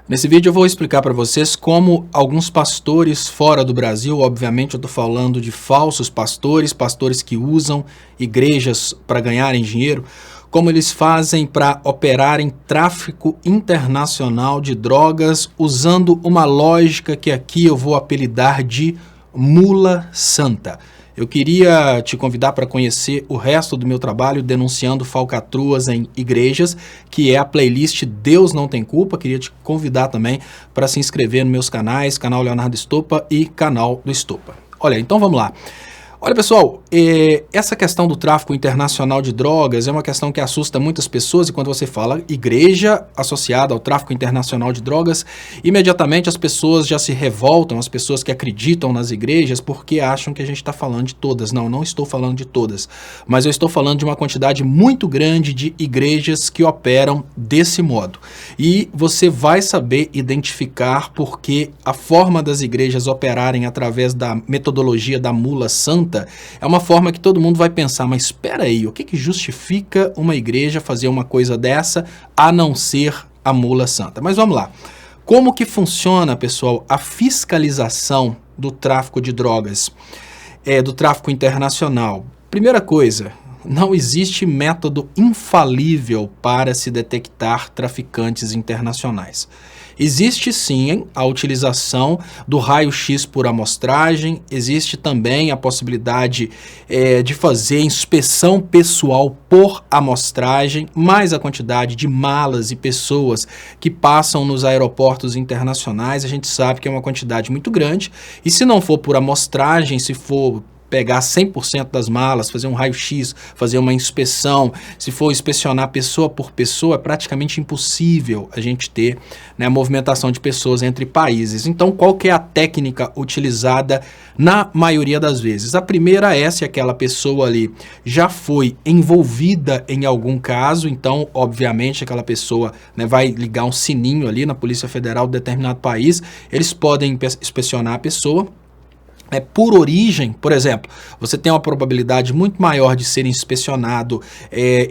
Nesse vídeo eu vou explicar para vocês como alguns pastores fora do Brasil, obviamente eu estou falando de falsos pastores, pastores que usam igrejas para ganharem dinheiro, como eles fazem para operarem tráfico internacional de drogas usando uma lógica que aqui eu vou apelidar de mula santa. Eu queria te convidar para conhecer o resto do meu trabalho denunciando falcatruas em igrejas, que é a playlist Deus Não Tem Culpa. Queria te convidar também para se inscrever nos meus canais, canal Leonardo Estopa e canal do Estopa. Olha, então vamos lá. Olha pessoal, essa questão do tráfico internacional de drogas é uma questão que assusta muitas pessoas, e quando você fala igreja associada ao tráfico internacional de drogas, imediatamente as pessoas já se revoltam, as pessoas que acreditam nas igrejas, porque acham que a gente está falando de todas. Não, não estou falando de todas, mas eu estou falando de uma quantidade muito grande de igrejas que operam desse modo. E você vai saber identificar porque a forma das igrejas operarem através da metodologia da mula santa é uma forma que todo mundo vai pensar, mas espera aí, o que justifica uma igreja fazer uma coisa dessa a não ser a mula santa? Mas vamos lá. Como que funciona, pessoal, a fiscalização do tráfico de drogas, do tráfico internacional? Primeira coisa, não existe método infalível para se detectar traficantes internacionais. Existe sim a utilização do raio-x por amostragem, existe também a possibilidade de fazer inspeção pessoal por amostragem, mais a quantidade de malas e pessoas que passam nos aeroportos internacionais, a gente sabe que é uma quantidade muito grande, e se não for por amostragem, se for pegar 100% das malas, fazer um raio-x, fazer uma inspeção, se for inspecionar pessoa por pessoa, é praticamente impossível a gente ter, né, a movimentação de pessoas entre países. Então, qual que é a técnica utilizada na maioria das vezes? A primeira é se aquela pessoa ali já foi envolvida em algum caso, então, obviamente, aquela pessoa, né, vai ligar um sininho ali na Polícia Federal de determinado país, eles podem inspecionar a pessoa. Por origem, por exemplo, você tem uma probabilidade muito maior de ser inspecionado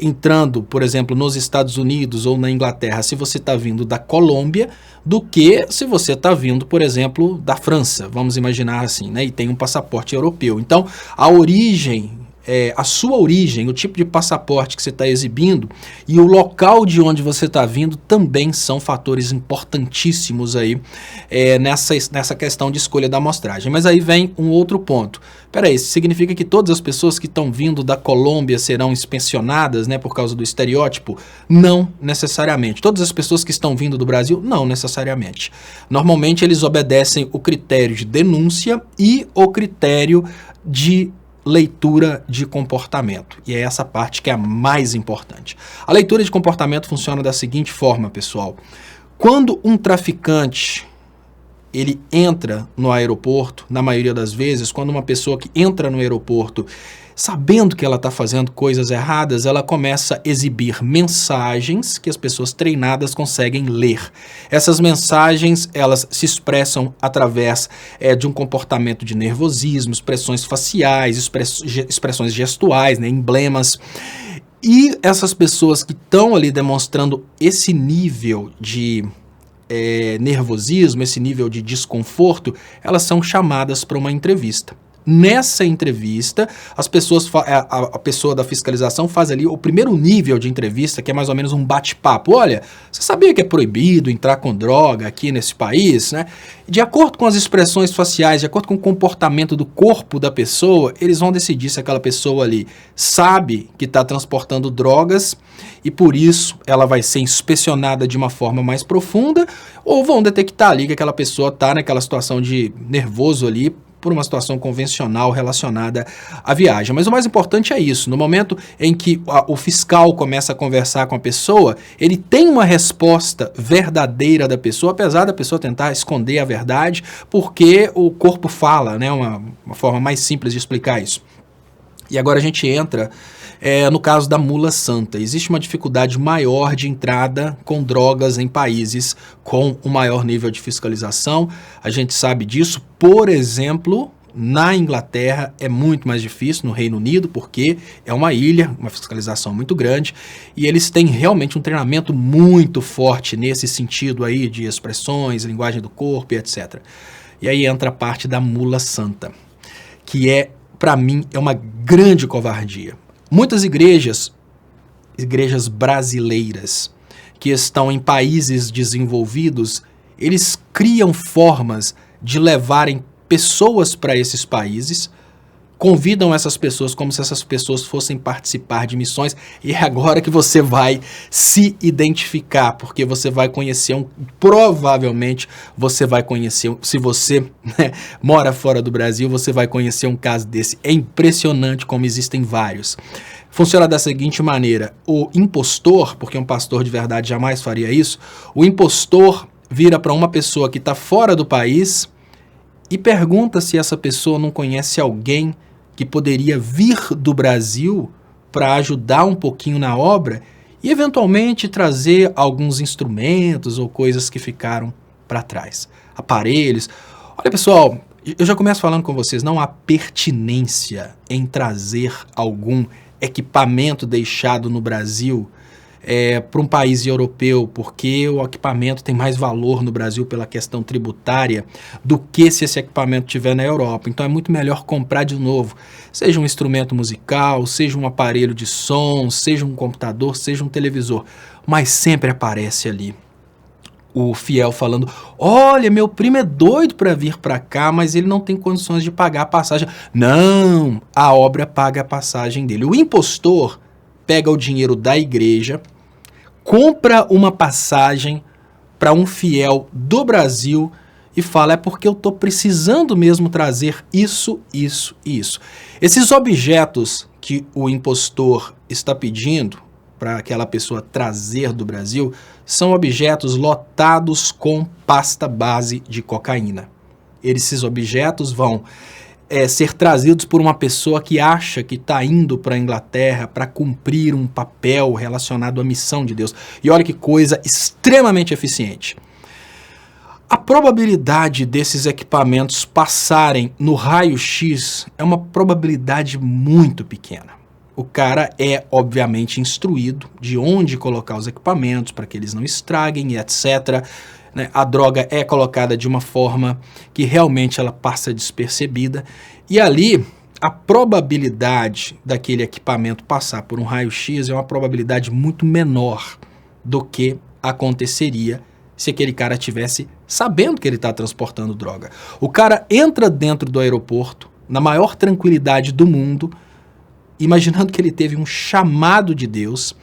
entrando, por exemplo, nos Estados Unidos ou na Inglaterra, se você está vindo da Colômbia, do que se você está vindo, por exemplo, da França, vamos imaginar assim, né? E tem um passaporte europeu. Então, a origem, a sua origem, o tipo de passaporte que você está exibindo e o local de onde você está vindo também são fatores importantíssimos aí nessa questão de escolha da amostragem. Mas aí vem um outro ponto. Peraí, isso significa que todas as pessoas que estão vindo da Colômbia serão inspecionadas, né, por causa do estereótipo? Não necessariamente. Todas as pessoas que estão vindo do Brasil? Não necessariamente. Normalmente eles obedecem o critério de denúncia e o critério de leitura de comportamento, e é essa parte que é a mais importante. A leitura de comportamento funciona da seguinte forma, pessoal. Quando um traficante ele entra no aeroporto, na maioria das vezes, quando uma pessoa que entra no aeroporto sabendo que ela está fazendo coisas erradas, ela começa a exibir mensagens que as pessoas treinadas conseguem ler. Essas mensagens, elas se expressam através de um comportamento de nervosismo, expressões faciais, expressões gestuais, né, emblemas. E essas pessoas que estão ali demonstrando esse nível de nervosismo, esse nível de desconforto, elas são chamadas para uma entrevista. Nessa entrevista, a pessoa da fiscalização faz ali o primeiro nível de entrevista, que é mais ou menos um bate-papo. Olha, você sabia que é proibido entrar com droga aqui nesse país, né? De acordo com as expressões faciais, de acordo com o comportamento do corpo da pessoa, eles vão decidir se aquela pessoa ali sabe que está transportando drogas e por isso ela vai ser inspecionada de uma forma mais profunda, ou vão detectar ali que aquela pessoa está naquela situação de nervoso ali, por uma situação convencional relacionada à viagem. Mas o mais importante é isso, no momento em que o fiscal começa a conversar com a pessoa, ele tem uma resposta verdadeira da pessoa, apesar da pessoa tentar esconder a verdade, porque o corpo fala, né, uma forma mais simples de explicar isso. E agora a gente entra no caso da mula santa. Existe uma dificuldade maior de entrada com drogas em países com um maior nível de fiscalização. A gente sabe disso, por exemplo, Na Inglaterra é muito mais difícil, no Reino Unido, porque é uma ilha, uma fiscalização muito grande, e eles têm realmente um treinamento muito forte nesse sentido aí de expressões, linguagem do corpo e etc. E aí entra a parte da mula santa, que para mim, é uma grande covardia. Muitas igrejas brasileiras, que estão em países desenvolvidos, eles criam formas de levarem pessoas para esses países, convidam essas pessoas como se essas pessoas fossem participar de missões, e é agora que você vai se identificar, porque você vai conhecer provavelmente você vai conhecer, se você mora fora do Brasil, você vai conhecer um caso desse. É impressionante como existem vários. Funciona da seguinte maneira: o impostor, porque um pastor de verdade jamais faria isso, o impostor vira para uma pessoa que está fora do país e pergunta se essa pessoa não conhece alguém que poderia vir do Brasil para ajudar um pouquinho na obra e eventualmente trazer alguns instrumentos ou coisas que ficaram para trás, aparelhos. Olha, pessoal, eu já começo falando com vocês, não há pertinência em trazer algum equipamento deixado no Brasil para um país europeu, porque o equipamento tem mais valor no Brasil pela questão tributária do que se esse equipamento estiver na Europa. Então é muito melhor comprar de novo, seja um instrumento musical, seja um aparelho de som, seja um computador, seja um televisor, mas sempre aparece ali o fiel falando: olha, meu primo é doido para vir para cá, mas ele não tem condições de pagar a passagem. Não, a obra paga a passagem dele. O impostor pega o dinheiro da igreja, compra uma passagem para um fiel do Brasil e fala: é porque eu estou precisando mesmo trazer isso, isso e isso. Esses objetos que o impostor está pedindo para aquela pessoa trazer do Brasil são objetos lotados com pasta base de cocaína. Esses objetos vão ser trazidos por uma pessoa que acha que está indo para a Inglaterra para cumprir um papel relacionado à missão de Deus. E olha que coisa extremamente eficiente. A probabilidade desses equipamentos passarem no raio-x é uma probabilidade muito pequena. O cara é, obviamente, instruído de onde colocar os equipamentos para que eles não estraguem e etc. A droga é colocada de uma forma que realmente ela passa despercebida. E ali, a probabilidade daquele equipamento passar por um raio-x é uma probabilidade muito menor do que aconteceria se aquele cara tivesse sabendo que ele está transportando droga. O cara entra dentro do aeroporto, na maior tranquilidade do mundo, imaginando que ele teve um chamado de Deus,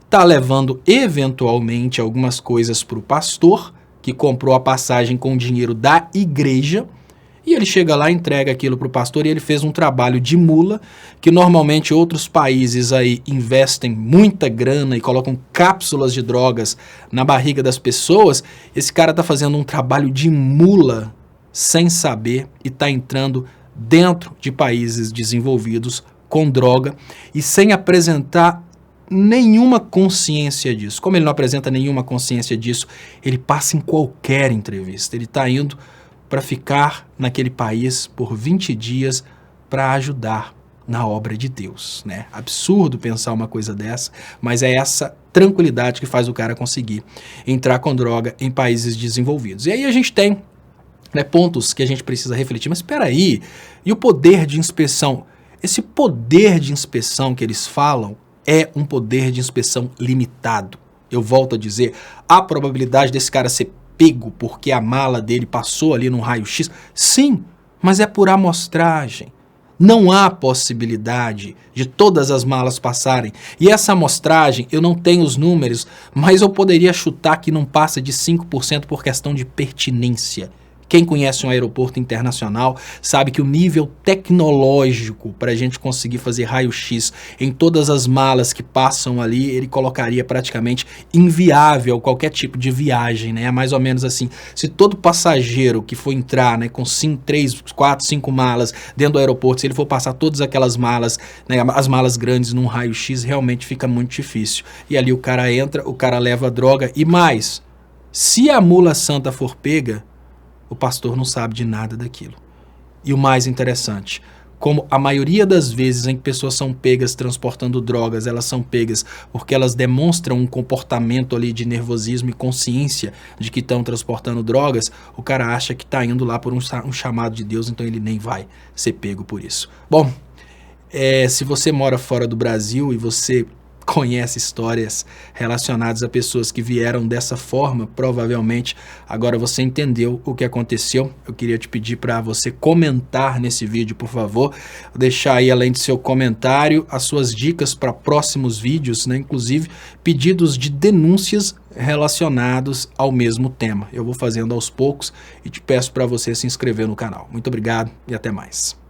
está levando eventualmente algumas coisas para o pastor, que comprou a passagem com o dinheiro da igreja, e ele chega lá, entrega aquilo para o pastor, e ele fez um trabalho de mula, que normalmente outros países aí investem muita grana e colocam cápsulas de drogas na barriga das pessoas. Esse cara está fazendo um trabalho de mula sem saber e está entrando dentro de países desenvolvidos com droga e sem apresentar nenhuma consciência disso. Como ele não apresenta nenhuma consciência disso, ele passa em qualquer entrevista. Ele está indo para ficar naquele país por 20 dias para ajudar na obra de Deus, né? Absurdo pensar uma coisa dessa, mas é essa tranquilidade que faz o cara conseguir entrar com droga em países desenvolvidos. E aí a gente tem, né, pontos que a gente precisa refletir. Mas espera aí, e o poder de inspeção? Esse poder de inspeção que eles falam é um poder de inspeção limitado. Eu volto a dizer, a probabilidade desse cara ser pego porque a mala dele passou ali no raio-x, sim, mas é por amostragem. Não há possibilidade de todas as malas passarem. E essa amostragem, eu não tenho os números, mas eu poderia chutar que não passa de 5% por questão de pertinência. Quem conhece um aeroporto internacional sabe que o nível tecnológico para a gente conseguir fazer raio-x em todas as malas que passam ali, ele colocaria praticamente inviável qualquer tipo de viagem, né? É mais ou menos assim, se todo passageiro que for entrar, né, com 3, 4, 5 malas dentro do aeroporto, se ele for passar todas aquelas malas, né, as malas grandes num raio-x, realmente fica muito difícil. E ali o cara entra, o cara leva a droga e mais, se a mula santa for pega, o pastor não sabe de nada daquilo. E o mais interessante, como a maioria das vezes em que pessoas são pegas transportando drogas, elas são pegas porque elas demonstram um comportamento ali de nervosismo e consciência de que estão transportando drogas, o cara acha que está indo lá por um chamado de Deus, então ele nem vai ser pego por isso. Bom, se você mora fora do Brasil e você conhece histórias relacionadas a pessoas que vieram dessa forma, provavelmente agora você entendeu o que aconteceu. Eu queria te pedir para você comentar nesse vídeo, por favor, deixar aí, além de seu comentário, as suas dicas para próximos vídeos, né? Inclusive pedidos de denúncias relacionados ao mesmo tema. Eu vou fazendo aos poucos e te peço para você se inscrever no canal. Muito obrigado e até mais.